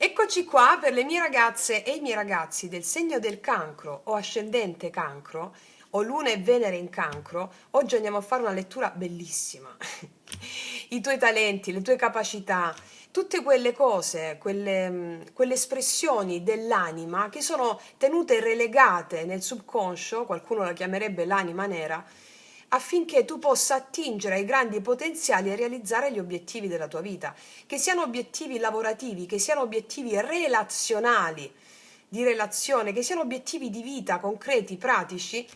Eccoci qua per le mie ragazze e i miei ragazzi del segno del cancro o ascendente cancro o luna e Venere in cancro. Oggi andiamo a fare una lettura bellissima. I tuoi talenti, le tue capacità, tutte quelle cose, quelle espressioni dell'anima che sono tenute relegate nel subconscio, qualcuno la chiamerebbe l'anima nera, affinché tu possa attingere ai grandi potenziali e realizzare gli obiettivi della tua vita, che siano obiettivi lavorativi, che siano obiettivi relazionali, di relazione, che siano obiettivi di vita concreti, pratici.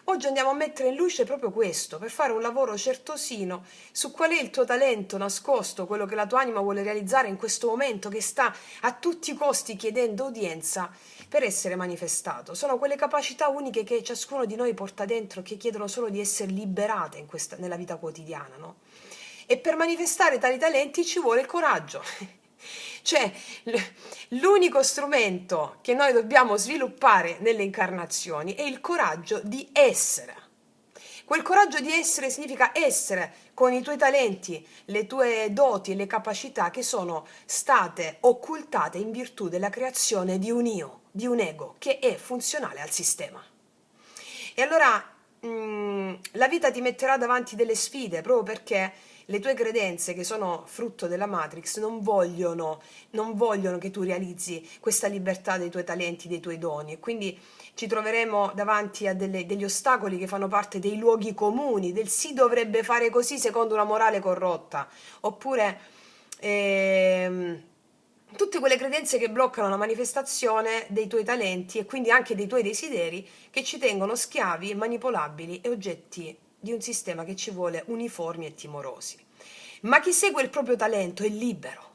Oggi andiamo a mettere in luce proprio questo, per fare un lavoro certosino su qual è il tuo talento nascosto, quello che la tua anima vuole realizzare in questo momento, che sta a tutti i costi chiedendo udienza per essere manifestato. Sono quelle capacità uniche che ciascuno di noi porta dentro, che chiedono solo di essere liberate nella vita quotidiana, no? E per manifestare tali talenti ci vuole il coraggio. Cioè, l'unico strumento che noi dobbiamo sviluppare nelle incarnazioni è il coraggio di essere. Quel coraggio di essere significa essere con i tuoi talenti, le tue doti e le capacità che sono state occultate in virtù della creazione di un io, di un ego che è funzionale al sistema. E allora la vita ti metterà davanti delle sfide proprio perché le tue credenze, che sono frutto della Matrix, non vogliono che tu realizzi questa libertà dei tuoi talenti, dei tuoi doni. E quindi ci troveremo davanti a degli ostacoli che fanno parte dei luoghi comuni, del si dovrebbe fare così secondo una morale corrotta, oppure tutte quelle credenze che bloccano la manifestazione dei tuoi talenti e quindi anche dei tuoi desideri, che ci tengono schiavi, manipolabili e oggetti di un sistema che ci vuole uniformi e timorosi. Ma chi segue il proprio talento è libero.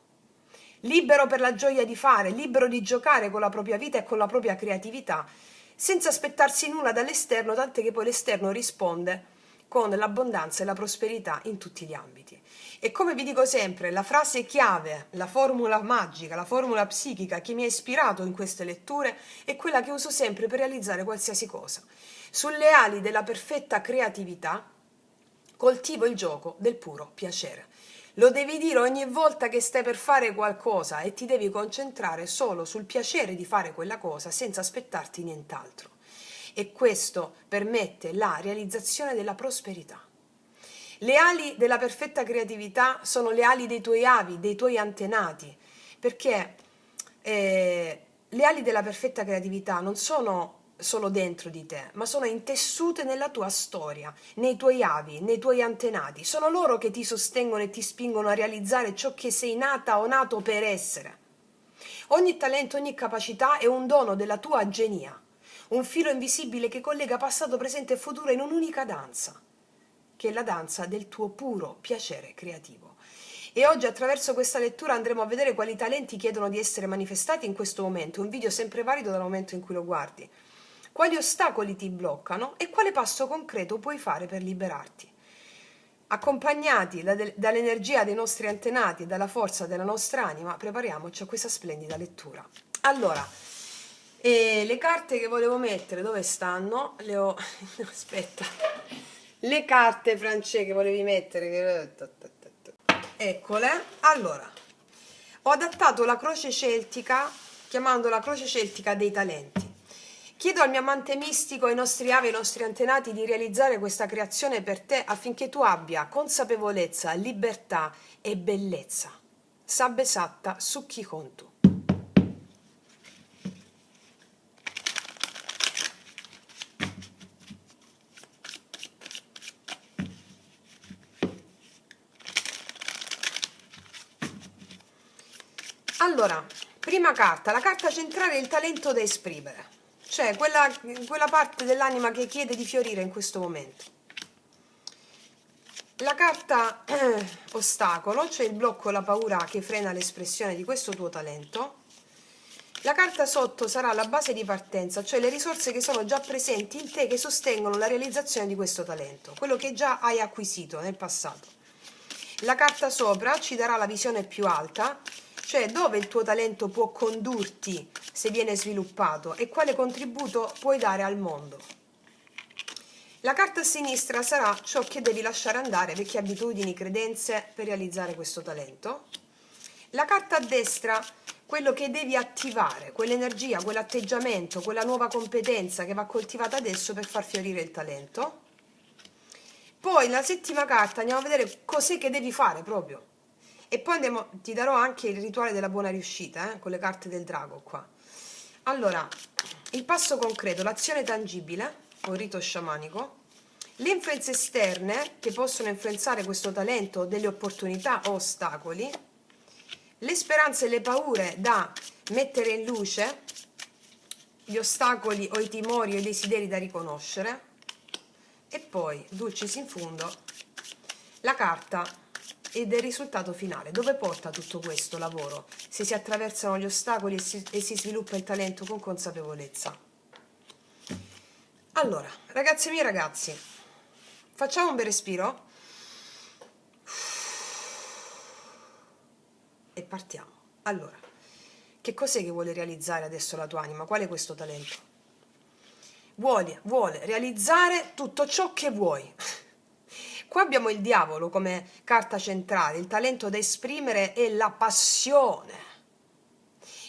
Libero per la gioia di fare, libero di giocare con la propria vita e con la propria creatività, senza aspettarsi nulla dall'esterno, tant'è che poi l'esterno risponde con l'abbondanza e la prosperità in tutti gli ambiti. E come vi dico sempre, la frase chiave, la formula magica, la formula psichica che mi ha ispirato in queste letture è quella che uso sempre per realizzare qualsiasi cosa. Sulle ali della perfetta creatività coltivo il gioco del puro piacere. Lo devi dire ogni volta che stai per fare qualcosa e ti devi concentrare solo sul piacere di fare quella cosa senza aspettarti nient'altro. E questo permette la realizzazione della prosperità. Le ali della perfetta creatività sono le ali dei tuoi avi, dei tuoi antenati, perché le ali della perfetta creatività non sono solo dentro di te, ma sono intessute nella tua storia, nei tuoi avi, nei tuoi antenati. Sono loro che ti sostengono e ti spingono a realizzare ciò che sei nata o nato per essere. Ogni talento, ogni capacità è un dono della tua genia, un filo invisibile che collega passato, presente e futuro in un'unica danza, che è la danza del tuo puro piacere creativo. E oggi attraverso questa lettura andremo a vedere quali talenti chiedono di essere manifestati in questo momento, un video sempre valido dal momento in cui lo guardi. Quali ostacoli ti bloccano e quale passo concreto puoi fare per liberarti. Accompagnati dall'energia dei nostri antenati e dalla forza della nostra anima, prepariamoci a questa splendida lettura. Allora, le carte che volevo mettere, dove stanno? Le ho... aspetta. Le carte, Francesca, che volevi mettere, eccole. Allora, ho adattato la croce celtica, chiamandola croce celtica dei talenti. Chiedo al mio amante mistico, ai nostri avi, ai nostri antenati di realizzare questa creazione per te affinché tu abbia consapevolezza, libertà e bellezza. Sabbe satta sukhi kontu. Allora, prima carta, la carta centrale è il talento da esprimere, cioè quella parte dell'anima che chiede di fiorire in questo momento. La carta ostacolo, cioè il blocco, la paura che frena l'espressione di questo tuo talento. La carta sotto sarà la base di partenza, cioè le risorse che sono già presenti in te che sostengono la realizzazione di questo talento, quello che già hai acquisito nel passato. La carta sopra ci darà la visione più alta, cioè dove il tuo talento può condurti se viene sviluppato e quale contributo puoi dare al mondo. La carta a sinistra sarà ciò che devi lasciare andare, vecchie abitudini, credenze per realizzare questo talento. La carta a destra quello che devi attivare, quell'energia, quell'atteggiamento, quella nuova competenza che va coltivata adesso per far fiorire il talento. Poi la settima carta andiamo a vedere cos'è che devi fare proprio. E poi ti darò anche il rituale della buona riuscita, con le carte del drago qua. Allora, il passo concreto, l'azione tangibile, o il rito sciamanico, le influenze esterne che possono influenzare questo talento, delle opportunità o ostacoli, le speranze e le paure da mettere in luce, gli ostacoli o i timori o i desideri da riconoscere, e poi, dulcis in fundo, la carta ed il risultato finale. Dove porta tutto questo lavoro se si attraversano gli ostacoli e si sviluppa il talento con consapevolezza? Allora, ragazze mie, ragazzi, facciamo un bel respiro e partiamo. Allora, che cos'è che vuole realizzare adesso la tua anima? Qual è questo talento? Vuole realizzare tutto ciò che vuoi. Qua abbiamo il diavolo come carta centrale, il talento da esprimere è la passione.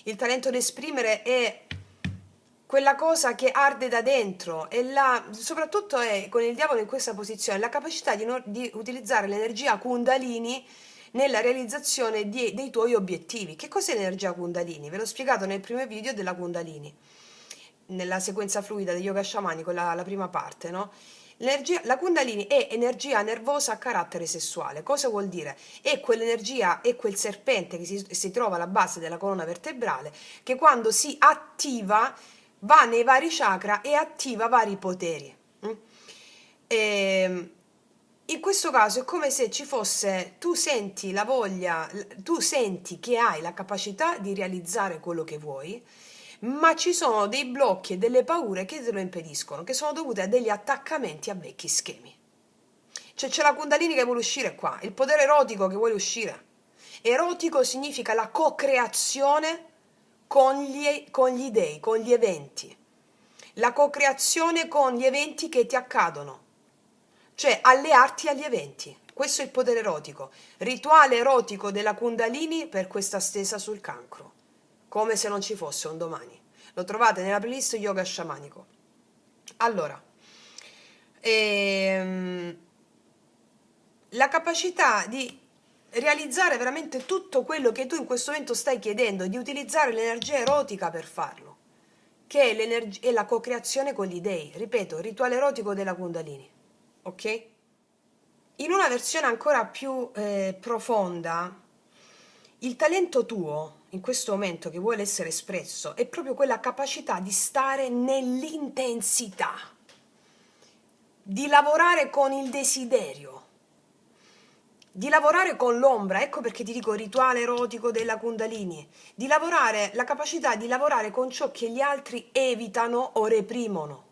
Il talento da esprimere è quella cosa che arde da dentro, e soprattutto è con il diavolo in questa posizione la capacità di utilizzare l'energia Kundalini nella realizzazione dei tuoi obiettivi. Che cos'è l'energia Kundalini? Ve l'ho spiegato nel primo video della Kundalini, nella sequenza fluida del yoga sciamanico, la prima parte, no? La Kundalini è energia nervosa a carattere sessuale. Cosa vuol dire? È quell'energia, è quel serpente che si trova alla base della colonna vertebrale, che quando si attiva va nei vari chakra e attiva vari poteri. In questo caso è come se ci fosse, tu senti la voglia, tu senti che hai la capacità di realizzare quello che vuoi, ma ci sono dei blocchi e delle paure che te lo impediscono, che sono dovute a degli attaccamenti a vecchi schemi. Cioè c'è la Kundalini che vuole uscire qua, il potere erotico che vuole uscire. Erotico significa la co-creazione con gli dei, con gli eventi. La co-creazione con gli eventi che ti accadono. Cioè allearti agli eventi. Questo è il potere erotico. Rituale erotico della Kundalini per questa stesa sul cancro. Come se non ci fosse un domani. Lo trovate nella playlist yoga sciamanico. Allora, la capacità di realizzare veramente tutto quello che tu in questo momento stai chiedendo e di utilizzare l'energia erotica per farlo, che è la co-creazione con gli dei. Ripeto, rituale erotico della Kundalini. Ok? In una versione ancora più profonda, il talento tuo in questo momento che vuole essere espresso è proprio quella capacità di stare nell'intensità, di lavorare con il desiderio, di lavorare con l'ombra. Ecco perché ti dico rituale erotico della Kundalini, la capacità di lavorare con ciò che gli altri evitano o reprimono.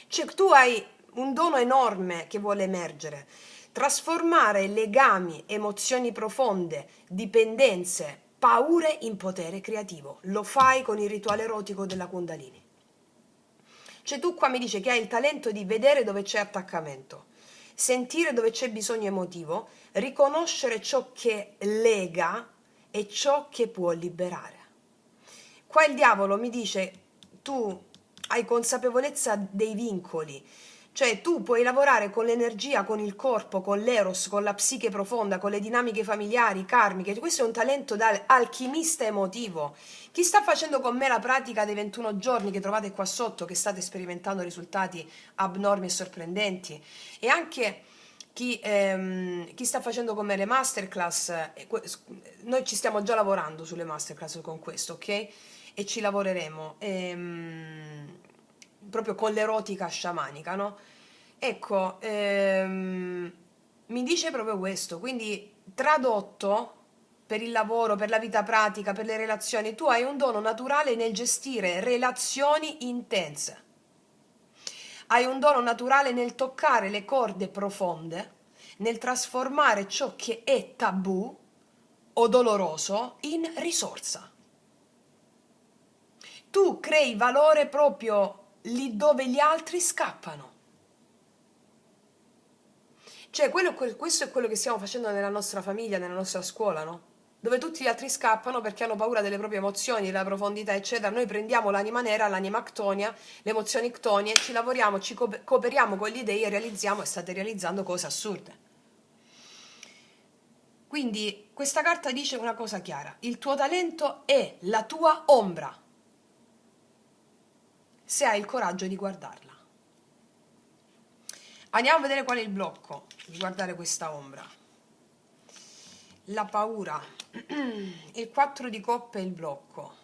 Cioè tu hai un dono enorme che vuole emergere, trasformare legami, emozioni profonde, dipendenze, paure in potere creativo. Lo fai con il rituale erotico della Kundalini. Cioè tu qua mi dici che hai il talento di vedere dove c'è attaccamento, sentire dove c'è bisogno emotivo, riconoscere ciò che lega e ciò che può liberare. Qua il diavolo mi dice, tu hai consapevolezza dei vincoli, cioè tu puoi lavorare con l'energia, con il corpo, con l'eros, con la psiche profonda, con le dinamiche familiari, karmiche. Questo è un talento da alchimista emotivo. Chi sta facendo con me la pratica dei 21 giorni che trovate qua sotto, che state sperimentando risultati abnormi e sorprendenti, e anche chi sta facendo con me le masterclass, noi ci stiamo già lavorando sulle masterclass con questo, ok? E ci lavoreremo proprio con l'erotica sciamanica, no? Ecco, mi dice proprio questo, quindi tradotto per il lavoro, per la vita pratica, per le relazioni, tu hai un dono naturale nel gestire relazioni intense. Hai un dono naturale nel toccare le corde profonde, nel trasformare ciò che è tabù o doloroso in risorsa. Tu crei valore proprio lì dove gli altri scappano. Cioè, questo è quello che stiamo facendo nella nostra famiglia, nella nostra scuola, no? dove tutti gli altri scappano perché hanno paura delle proprie emozioni, della profondità, eccetera. Noi prendiamo l'anima nera, l'anima ctonia, le emozioni ctonie, ci lavoriamo, ci cooperiamo con gli dei e realizziamo e state realizzando cose assurde. Quindi questa carta dice una cosa chiara: il tuo talento è la tua ombra, se hai il coraggio di guardarla. Andiamo a vedere qual è il blocco di guardare questa ombra. La paura, il 4 di coppe è il blocco.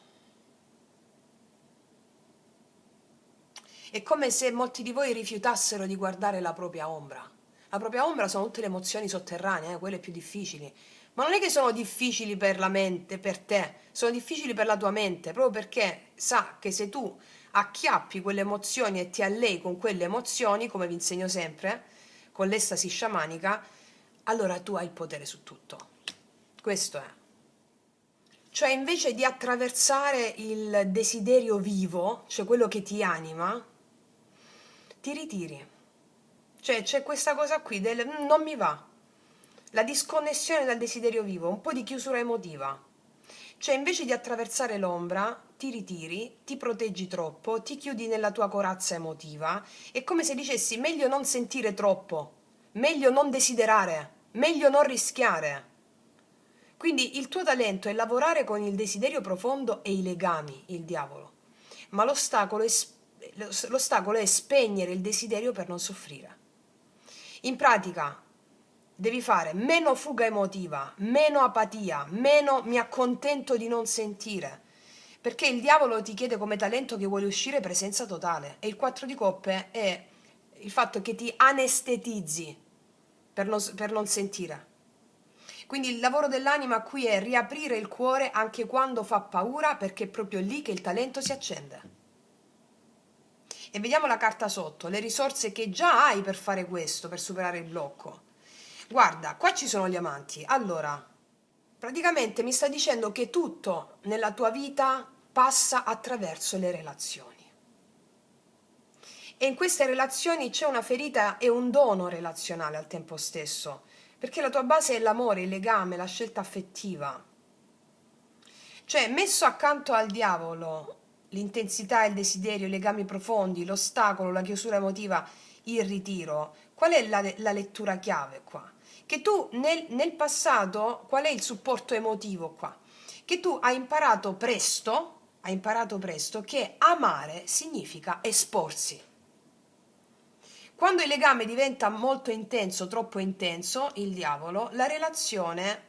È come se molti di voi rifiutassero di guardare la propria ombra. La propria ombra sono tutte le emozioni sotterranee, quelle più difficili. Ma non è che sono difficili per la mente, per te, sono difficili per la tua mente, proprio perché sa che se tu acchiappi quelle emozioni e ti allei con quelle emozioni, come vi insegno sempre, con l'estasi sciamanica, allora tu hai il potere su tutto. Questo è. Cioè, invece di attraversare il desiderio vivo, cioè quello che ti anima, ti ritiri. Cioè, c'è questa cosa qui del non mi va. La disconnessione dal desiderio vivo, un po' di chiusura emotiva. Cioè, invece di attraversare l'ombra, ti ritiri, ti proteggi troppo, ti chiudi nella tua corazza emotiva. È come se dicessi meglio non sentire troppo, meglio non desiderare, meglio non rischiare. Quindi il tuo talento è lavorare con il desiderio profondo e i legami, il diavolo. Ma l'ostacolo è spegnere il desiderio per non soffrire. In pratica devi fare meno fuga emotiva, meno apatia, meno mi accontento di non sentire. Perché il diavolo ti chiede come talento che vuole uscire presenza totale. E il 4 di coppe è il fatto che ti anestetizzi per non sentire. Quindi il lavoro dell'anima qui è riaprire il cuore anche quando fa paura, perché è proprio lì che il talento si accende. E vediamo la carta sotto, le risorse che già hai per fare questo, per superare il blocco. Guarda, qua ci sono gli amanti. Allora, praticamente mi sta dicendo che tutto nella tua vita passa attraverso le relazioni. E in queste relazioni c'è una ferita e un dono relazionale al tempo stesso, perché la tua base è l'amore, il legame, la scelta affettiva. Cioè, messo accanto al diavolo, l'intensità, il desiderio, i legami profondi, l'ostacolo, la chiusura emotiva, il ritiro, qual è la lettura chiave qua? Che tu nel passato, qual è il supporto emotivo qua? Che tu hai imparato presto che amare significa esporsi. Quando il legame diventa molto intenso, troppo intenso, il diavolo, la relazione,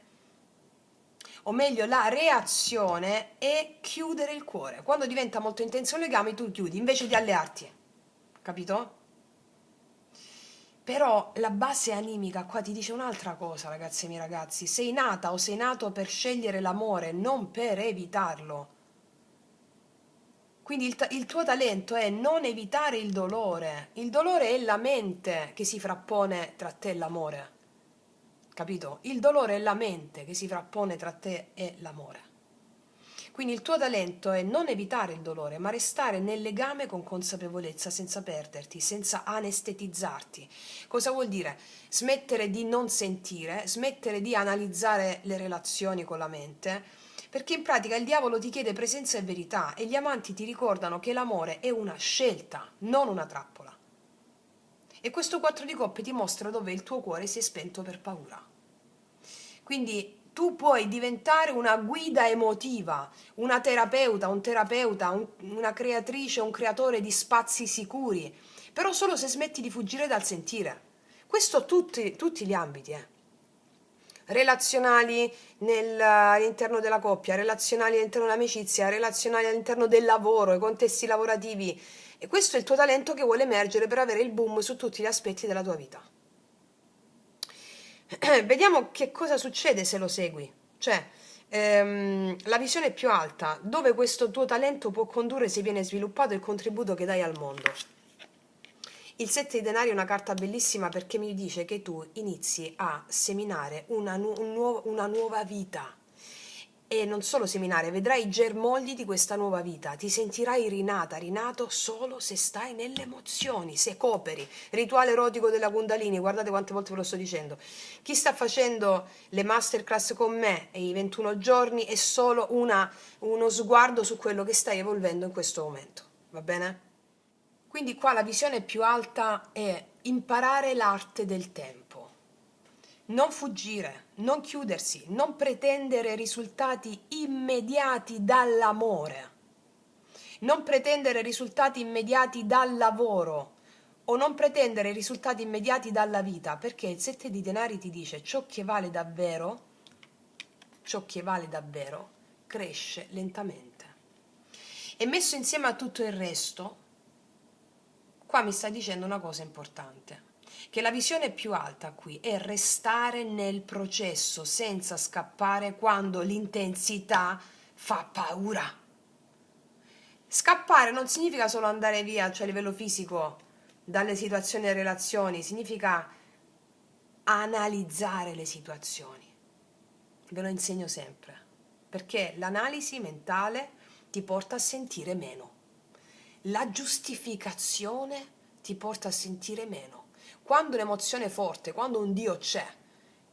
o meglio la reazione, è chiudere il cuore. Quando diventa molto intenso il legame tu chiudi invece di allearti, capito? Però la base animica qua ti dice un'altra cosa, ragazzi e miei ragazzi. Sei nata o sei nato per scegliere l'amore, non per evitarlo. Quindi il tuo talento è non evitare il dolore. Il dolore è la mente che si frappone tra te e l'amore. Capito? Il dolore è la mente che si frappone tra te e l'amore. Quindi il tuo talento è non evitare il dolore, ma restare nel legame con consapevolezza, senza perderti, senza anestetizzarti. Cosa vuol dire? Smettere di non sentire, smettere di analizzare le relazioni con la mente, perché in pratica il diavolo ti chiede presenza e verità e gli amanti ti ricordano che l'amore è una scelta, non una trappola. E questo 4 di coppe ti mostra dove il tuo cuore si è spento per paura. Quindi tu puoi diventare una guida emotiva, una terapeuta, un terapeuta, una creatrice, un creatore di spazi sicuri, però solo se smetti di fuggire dal sentire. Questo tutti gli ambiti, relazionali all'interno della coppia, relazionali all'interno dell'amicizia, relazionali all'interno del lavoro, i contesti lavorativi. E questo è il tuo talento che vuole emergere per avere il boom su tutti gli aspetti della tua vita. Vediamo che cosa succede se lo segui. Cioè, la visione più alta, dove questo tuo talento può condurre se viene sviluppato, il contributo che dai al mondo. Il 7 di denari è una carta bellissima perché mi dice che tu inizi a seminare una nuova vita. e non solo seminare, vedrai i germogli di questa nuova vita, ti sentirai rinata, rinato solo se stai nelle emozioni, se cooperi. Rituale erotico della Kundalini, guardate quante volte ve lo sto dicendo. Chi sta facendo le masterclass con me e i 21 giorni è solo uno sguardo su quello che stai evolvendo in questo momento, va bene? Quindi qua la visione più alta è imparare l'arte del tempo. Non fuggire, non chiudersi, non pretendere risultati immediati dall'amore, non pretendere risultati immediati dal lavoro o non pretendere risultati immediati dalla vita, perché il 7 di denari ti dice ciò che vale davvero cresce lentamente. E messo insieme a tutto il resto, qua mi sta dicendo una cosa importante, che la visione più alta qui è restare nel processo senza scappare quando l'intensità fa paura. Scappare non significa solo andare via, cioè a livello fisico, dalle situazioni e relazioni, significa analizzare le situazioni. Ve lo insegno sempre, perché l'analisi mentale ti porta a sentire meno. La giustificazione ti porta a sentire meno. Quando un'emozione è forte, quando un Dio c'è,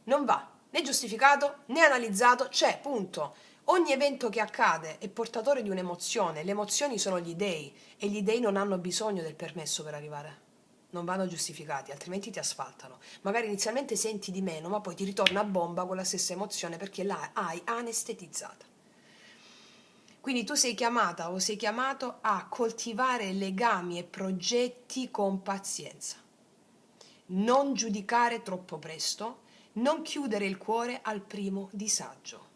non va né giustificato né analizzato, c'è, punto. Ogni evento che accade è portatore di un'emozione, le emozioni sono gli dei e gli dei non hanno bisogno del permesso per arrivare. Non vanno giustificati, altrimenti ti asfaltano. Magari inizialmente senti di meno, ma poi ti ritorna a bomba quella stessa emozione perché la hai anestetizzata. Quindi tu sei chiamata o sei chiamato a coltivare legami e progetti con pazienza. Non giudicare troppo presto, non chiudere il cuore al primo disagio.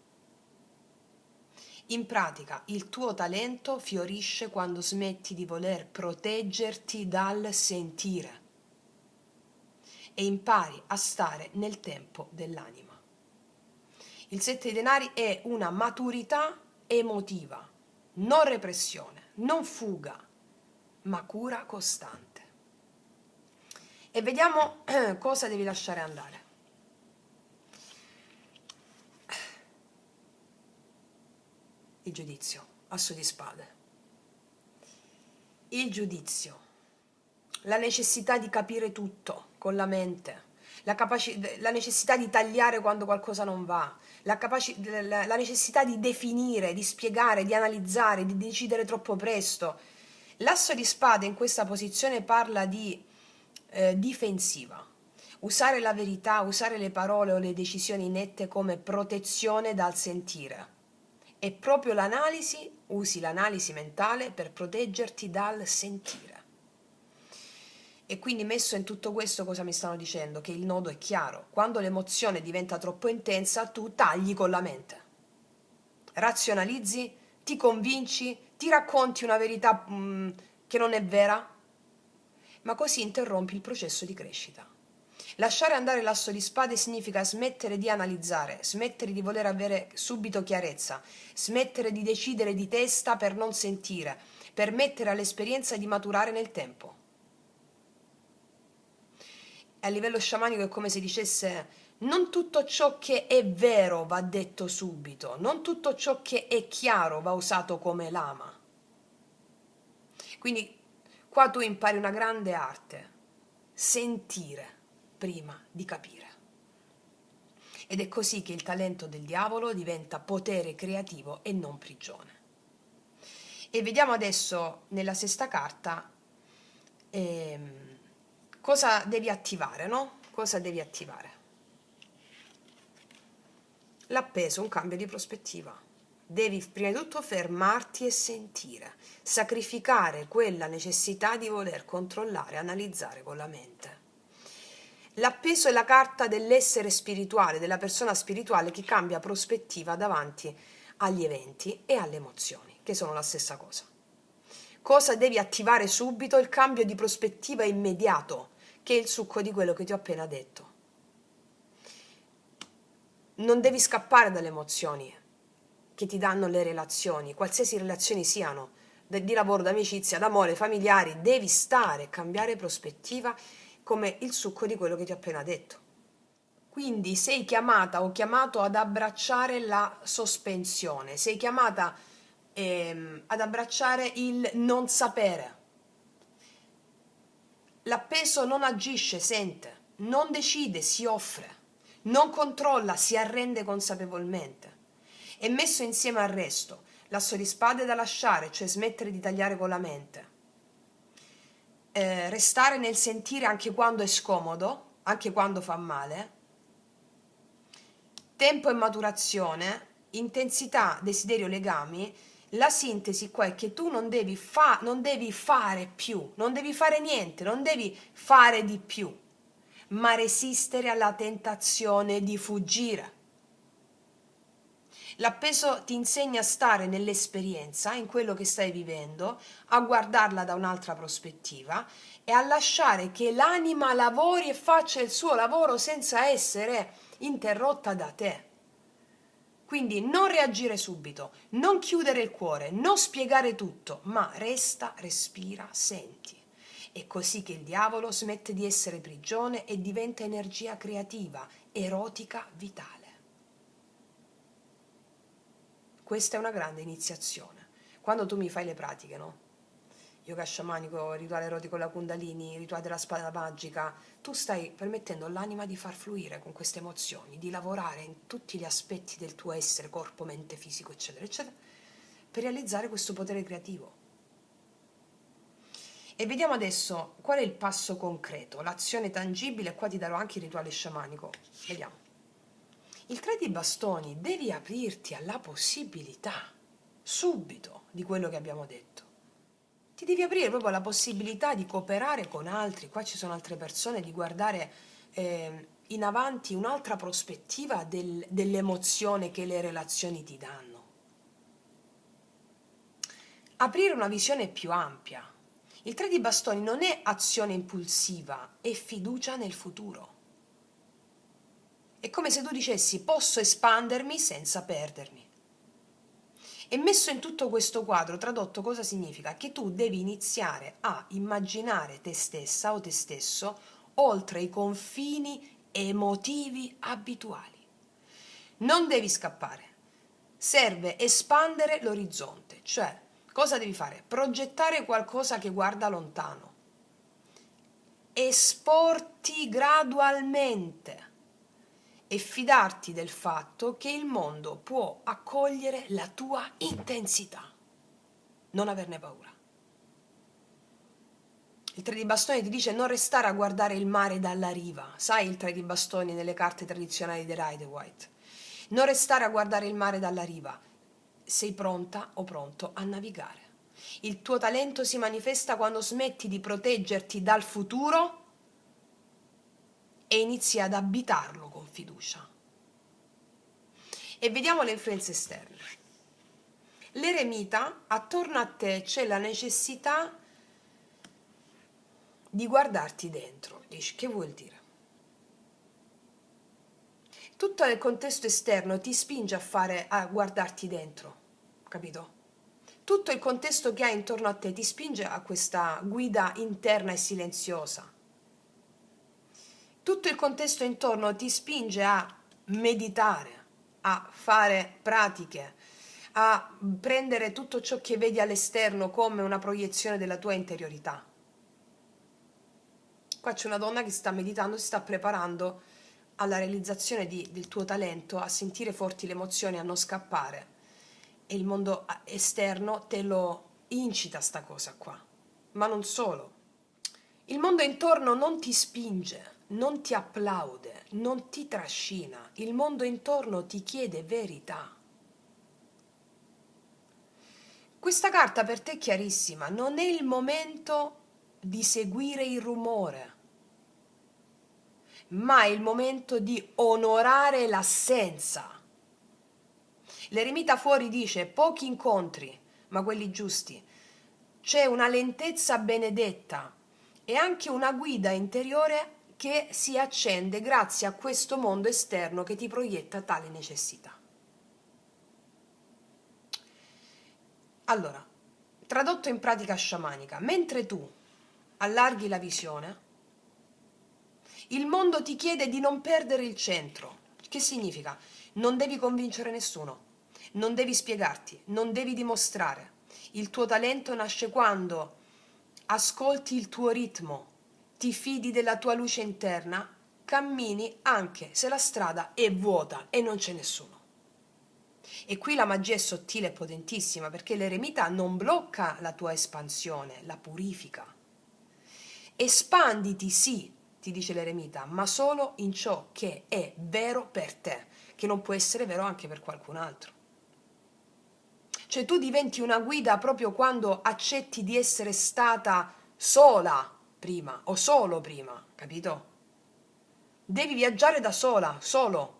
In pratica, il tuo talento fiorisce quando smetti di voler proteggerti dal sentire e impari a stare nel tempo dell'anima. Il 7 di denari è una maturità emotiva, non repressione, non fuga, ma cura costante. E vediamo cosa devi lasciare andare. Il giudizio, asso di spade. Il giudizio, la necessità di capire tutto con la mente, la necessità di tagliare quando qualcosa non va, la necessità di definire, di spiegare, di analizzare, di decidere troppo presto. L'asso di spade in questa posizione parla di difensiva. Usare la verità, usare le parole o le decisioni nette come protezione dal sentire. È proprio l'analisi, usi l'analisi mentale per proteggerti dal sentire. E quindi messo in tutto questo cosa mi stanno dicendo? Che il nodo è chiaro. Quando l'emozione diventa troppo intensa, tu tagli con la mente. Razionalizzi, ti convinci, ti racconti una verità che non è vera, ma così interrompi il processo di crescita. Lasciare andare l'asso di spade significa smettere di analizzare, smettere di voler avere subito chiarezza, smettere di decidere di testa per non sentire, permettere all'esperienza di maturare nel tempo. A livello sciamanico è come se dicesse: non tutto ciò che è vero va detto subito, non tutto ciò che è chiaro va usato come lama. Quindi qua tu impari una grande arte, sentire prima di capire. Ed è così che il talento del diavolo diventa potere creativo e non prigione. E vediamo adesso nella sesta carta cosa devi attivare, no? Cosa devi attivare? L'appeso, un cambio di prospettiva. Devi prima di tutto fermarti e sentire, sacrificare quella necessità di voler controllare, analizzare con la mente. L'appeso è la carta dell'essere spirituale, della persona spirituale che cambia prospettiva davanti agli eventi e alle emozioni, che sono la stessa cosa. Cosa devi attivare subito? Il cambio di prospettiva immediato, che è il succo di quello che ti ho appena detto. Non devi scappare dalle emozioni che ti danno le relazioni, qualsiasi relazioni siano, di lavoro, d'amicizia, d'amore, familiari, devi stare, cambiare prospettiva come il succo di quello che ti ho appena detto. Quindi sei chiamata o chiamato ad abbracciare la sospensione, sei chiamata ad abbracciare il non sapere. L'appeso non agisce, sente, non decide, si offre, non controlla, si arrende consapevolmente. È messo insieme al resto, l'asso di spade da lasciare, cioè smettere di tagliare con la mente. Restare nel sentire anche quando è scomodo, anche quando fa male. Tempo e maturazione, intensità, desiderio, legami. La sintesi qua è che tu non devi fare più, non devi fare niente, non devi fare di più, ma resistere alla tentazione di fuggire. L'appeso ti insegna a stare nell'esperienza, in quello che stai vivendo, a guardarla da un'altra prospettiva e a lasciare che l'anima lavori e faccia il suo lavoro senza essere interrotta da te. Quindi non reagire subito, non chiudere il cuore, non spiegare tutto, ma resta, respira, senti. È così che il diavolo smette di essere prigione e diventa energia creativa, erotica, vitale. Questa è una grande iniziazione. Quando tu mi fai le pratiche, no? Yoga sciamanico, rituale erotico la Kundalini, rituale della spada magica, tu stai permettendo all'anima di far fluire con queste emozioni, di lavorare in tutti gli aspetti del tuo essere, corpo, mente, fisico, eccetera, eccetera, per realizzare questo potere creativo. E vediamo adesso qual è il passo concreto, l'azione tangibile, e qua ti darò anche il rituale sciamanico. Vediamo. Il 3 di bastoni, devi aprirti alla possibilità, subito, di quello che abbiamo detto. Ti devi aprire proprio alla possibilità di cooperare con altri, qua ci sono altre persone, di guardare in avanti un'altra prospettiva dell'emozione che le relazioni ti danno. Aprire una visione più ampia. Il 3 di bastoni non è azione impulsiva, è fiducia nel futuro. È come se tu dicessi: posso espandermi senza perdermi. E messo in tutto questo quadro, tradotto, cosa significa? Che tu devi iniziare a immaginare te stessa o te stesso oltre i confini emotivi abituali. Non devi scappare, serve espandere l'orizzonte, cioè cosa devi fare? Progettare qualcosa che guarda lontano, esporti gradualmente e fidarti del fatto che il mondo può accogliere la tua intensità. Non averne paura. Il 3 di bastoni ti dice non restare a guardare il mare dalla riva. Sai il 3 di bastoni nelle carte tradizionali dei Rider-Waite? Non restare a guardare il mare dalla riva. Sei pronta o pronto a navigare. Il tuo talento si manifesta quando smetti di proteggerti dal futuro e inizi ad abitarlo con fiducia. E vediamo le influenze esterne. L'eremita, attorno a te c'è la necessità di guardarti dentro. Dici, che vuol dire? Tutto il contesto esterno ti spinge a guardarti dentro, capito? Tutto il contesto che hai intorno a te ti spinge a questa guida interna e silenziosa. Tutto il contesto intorno ti spinge a meditare, a fare pratiche, a prendere tutto ciò che vedi all'esterno come una proiezione della tua interiorità. Qua c'è una donna che sta meditando, si sta preparando alla realizzazione del tuo talento, a sentire forti le emozioni, a non scappare. E il mondo esterno te lo incita sta cosa qua. Ma non solo. Il mondo intorno non ti spinge, non ti applaude, non ti trascina. Il mondo intorno ti chiede verità. Questa carta per te è chiarissima, non è il momento di seguire il rumore, ma è il momento di onorare l'assenza. L'eremita fuori dice pochi incontri, ma quelli giusti. C'è una lentezza benedetta e anche una guida interiore che si accende grazie a questo mondo esterno che ti proietta tale necessità. Allora, tradotto in pratica sciamanica, mentre tu allarghi la visione, Il mondo ti chiede di non perdere il centro. Che significa? Non devi convincere nessuno, non devi spiegarti, non devi dimostrare. Il tuo talento nasce quando ascolti il tuo ritmo, ti fidi della tua luce interna, cammini anche se la strada è vuota e non c'è nessuno. E qui la magia è sottile e potentissima perché l'eremita non blocca la tua espansione, la purifica. Espanditi, sì, ti dice l'eremita, ma solo in ciò che è vero per te, che non può essere vero anche per qualcun altro. Cioè tu diventi una guida proprio quando accetti di essere stata sola prima o solo prima, capito? Devi viaggiare da sola, solo.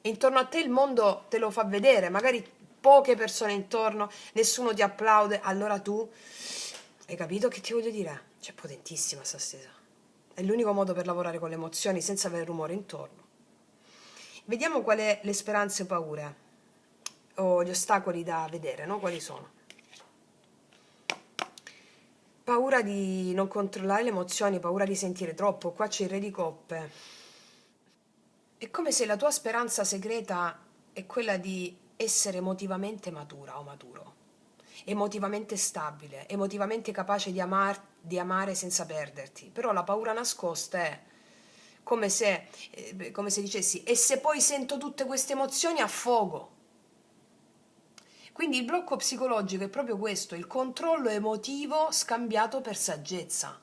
E intorno a te il mondo te lo fa vedere, magari poche persone intorno, nessuno ti applaude, allora tu hai capito che ti voglio dire? Cioè, è potentissima sta stesa. È l'unico modo per lavorare con le emozioni senza avere rumore intorno. Vediamo qual è le speranze o paure o gli ostacoli da vedere, no? Quali sono? Paura di non controllare le emozioni, paura di sentire troppo. Qua c'è il re di coppe. È come se la tua speranza segreta è quella di essere emotivamente matura o maturo, emotivamente stabile, emotivamente capace di amare senza perderti. Però la paura nascosta è come se dicessi, e se poi sento tutte queste emozioni affogo. Quindi il blocco psicologico è proprio questo, il controllo emotivo scambiato per saggezza.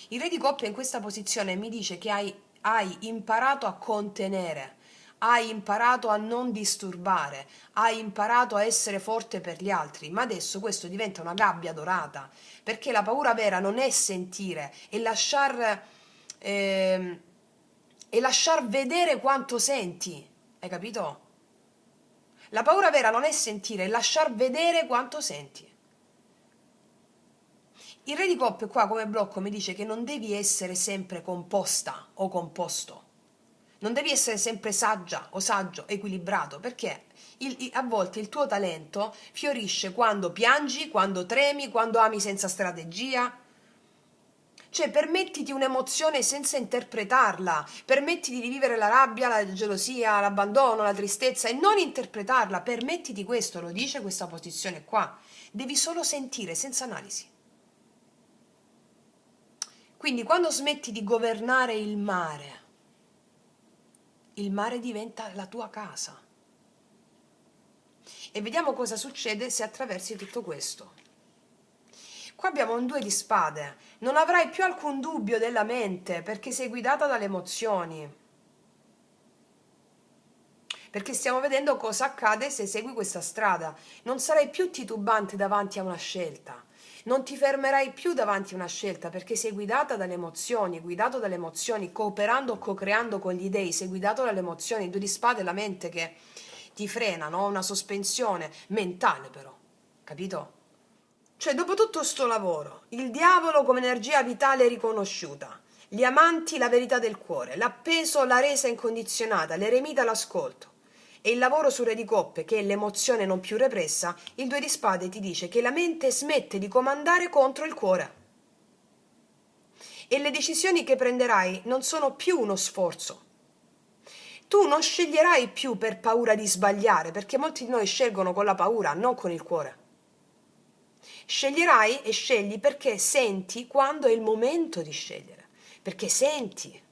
Il re di coppia in questa posizione mi dice che hai imparato a contenere, hai imparato a non disturbare, hai imparato a essere forte per gli altri, ma adesso questo diventa una gabbia dorata, perché la paura vera non è sentire, ehm, è lasciar vedere quanto senti, hai capito? La paura vera non è sentire, è lasciar vedere quanto senti. Il re di coppe qua come blocco mi dice che non devi essere sempre composta o composto. Non devi essere sempre saggia o saggio, equilibrato, perché a volte il tuo talento fiorisce quando piangi, quando tremi, quando ami senza strategia. Cioè, permettiti un'emozione senza interpretarla, permettiti di vivere la rabbia, la gelosia, l'abbandono, la tristezza e non interpretarla, permettiti questo, lo dice questa posizione qua. Devi solo sentire senza analisi. Quindi quando smetti di governare il mare diventa la tua casa. E vediamo cosa succede se attraversi tutto questo. Qua abbiamo un 2 di spade. Non avrai più alcun dubbio della mente perché sei guidata dalle emozioni. Perché stiamo vedendo cosa accade se segui questa strada. Non sarai più titubante davanti a una scelta. Non ti fermerai più davanti a una scelta perché sei guidata dalle emozioni, guidato dalle emozioni, cooperando o co-creando con gli dei, sei guidato dalle emozioni. Il 2 di spade è la mente che ti frena, no? Una sospensione mentale però, capito? Cioè, dopo tutto sto lavoro, il diavolo come energia vitale riconosciuta, gli amanti la verità del cuore, l'appeso la resa incondizionata, l'eremita l'ascolto e il lavoro su re di coppe, che è l'emozione non più repressa, il 2 di spade ti dice che la mente smette di comandare contro il cuore. E le decisioni che prenderai non sono più uno sforzo. Tu non sceglierai più per paura di sbagliare, perché molti di noi scelgono con la paura, non con il cuore. Sceglierai e scegli perché senti quando è il momento di scegliere, perché senti.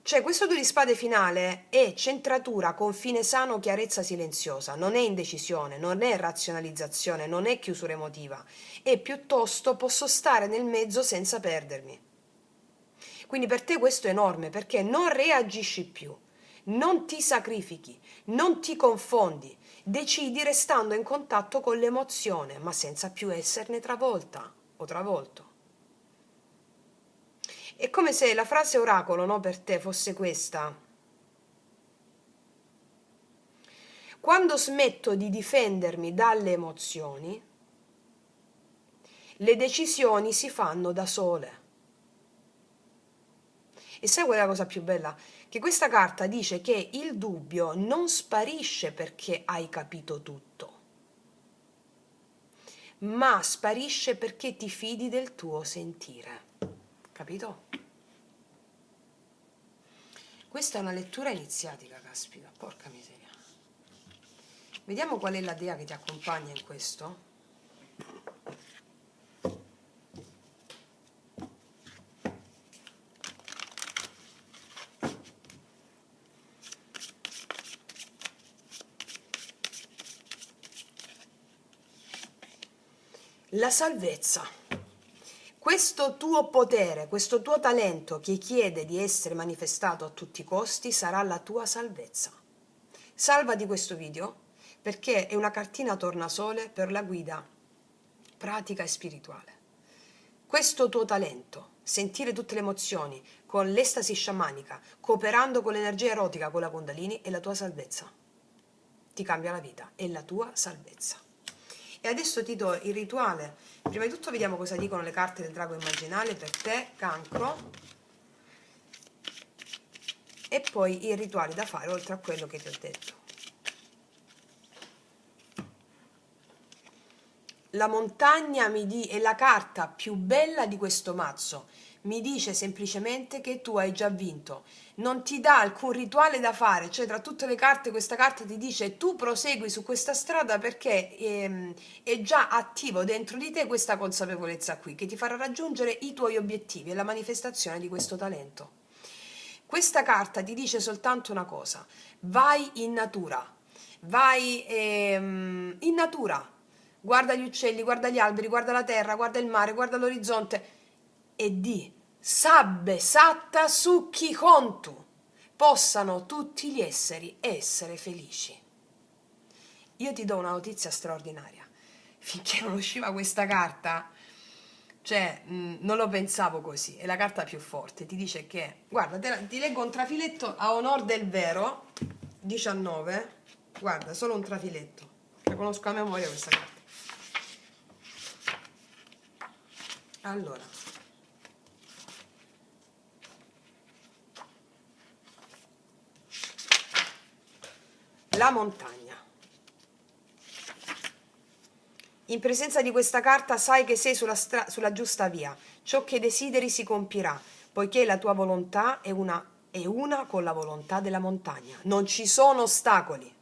Cioè, questo 2 di spade finale è centratura, confine sano, chiarezza silenziosa, non è indecisione, non è razionalizzazione, non è chiusura emotiva, è piuttosto posso stare nel mezzo senza perdermi. Quindi per te questo è enorme perché non reagisci più, non ti sacrifichi, non ti confondi, decidi restando in contatto con l'emozione, ma senza più esserne travolta o travolto. È come se la frase oracolo, no, per te fosse questa. Quando smetto di difendermi dalle emozioni, le decisioni si fanno da sole. E sai qual è la cosa più bella? Che questa carta dice che il dubbio non sparisce perché hai capito tutto, ma sparisce perché ti fidi del tuo sentire. capito? Questa è una lettura iniziatica, caspita, porca miseria. Vediamo qual è la dea che ti accompagna in questo. La salvezza. Questo tuo potere, questo tuo talento che chiede di essere manifestato a tutti i costi sarà la tua salvezza. Salvati questo video perché è una cartina tornasole per la guida pratica e spirituale. Questo tuo talento, sentire tutte le emozioni con l'estasi sciamanica, cooperando con l'energia erotica, con la Kundalini, è la tua salvezza. Ti cambia la vita, è la tua salvezza. E adesso ti do il rituale. Prima di tutto vediamo cosa dicono le carte del drago immaginale per te, Cancro, e poi i rituali da fare oltre a quello che ti ho detto. La montagna è la carta più bella di questo mazzo. Mi dice semplicemente che tu hai già vinto. Non ti dà alcun rituale da fare, cioè tra tutte le carte questa carta ti dice tu prosegui su questa strada perché è già attivo dentro di te questa consapevolezza qui che ti farà raggiungere i tuoi obiettivi e la manifestazione di questo talento. Questa carta ti dice soltanto una cosa: vai in natura, vai in natura, guarda gli uccelli, guarda gli alberi, guarda la terra, guarda il mare, guarda l'orizzonte e di sabbe satta sukhi hontu, possano tutti gli esseri essere felici. Io ti do una notizia straordinaria. Finché non usciva questa carta, cioè non lo pensavo così, è la carta più forte, ti dice che, guarda, ti leggo un trafiletto a onor del vero, 19, guarda, solo un trafiletto, la conosco a memoria questa carta. Allora, la montagna. In presenza di questa carta sai che sei sulla giusta via. Ciò che desideri si compirà, poiché la tua volontà è una con la volontà della montagna. Non ci sono ostacoli.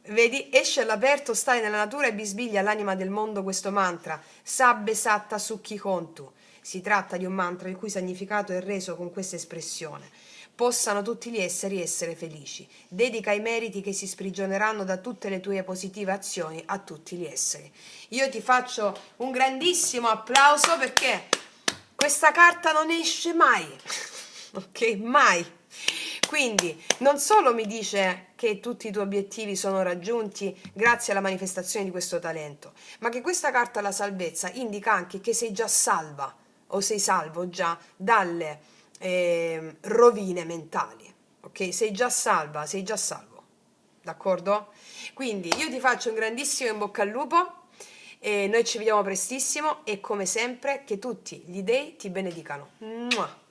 Vedi, esci all'aperto, stai nella natura e bisbiglia all'anima del mondo questo mantra, Sabbe Satta Sukhi Hontu. Si tratta di un mantra il cui significato è reso con questa espressione. Possano tutti gli esseri essere felici. Dedica i meriti che si sprigioneranno da tutte le tue positive azioni a tutti gli esseri. Io ti faccio un grandissimo applauso perché questa carta non esce mai, ok? Mai. Quindi non solo mi dice che tutti i tuoi obiettivi sono raggiunti grazie alla manifestazione di questo talento, ma che questa carta alla salvezza indica anche che sei già salva o sei salvo già dalle rovine mentali, ok? Sei già salva, sei già salvo, d'accordo? Quindi io ti faccio un grandissimo in bocca al lupo e noi ci vediamo prestissimo e come sempre che tutti gli dei ti benedicano. Mua.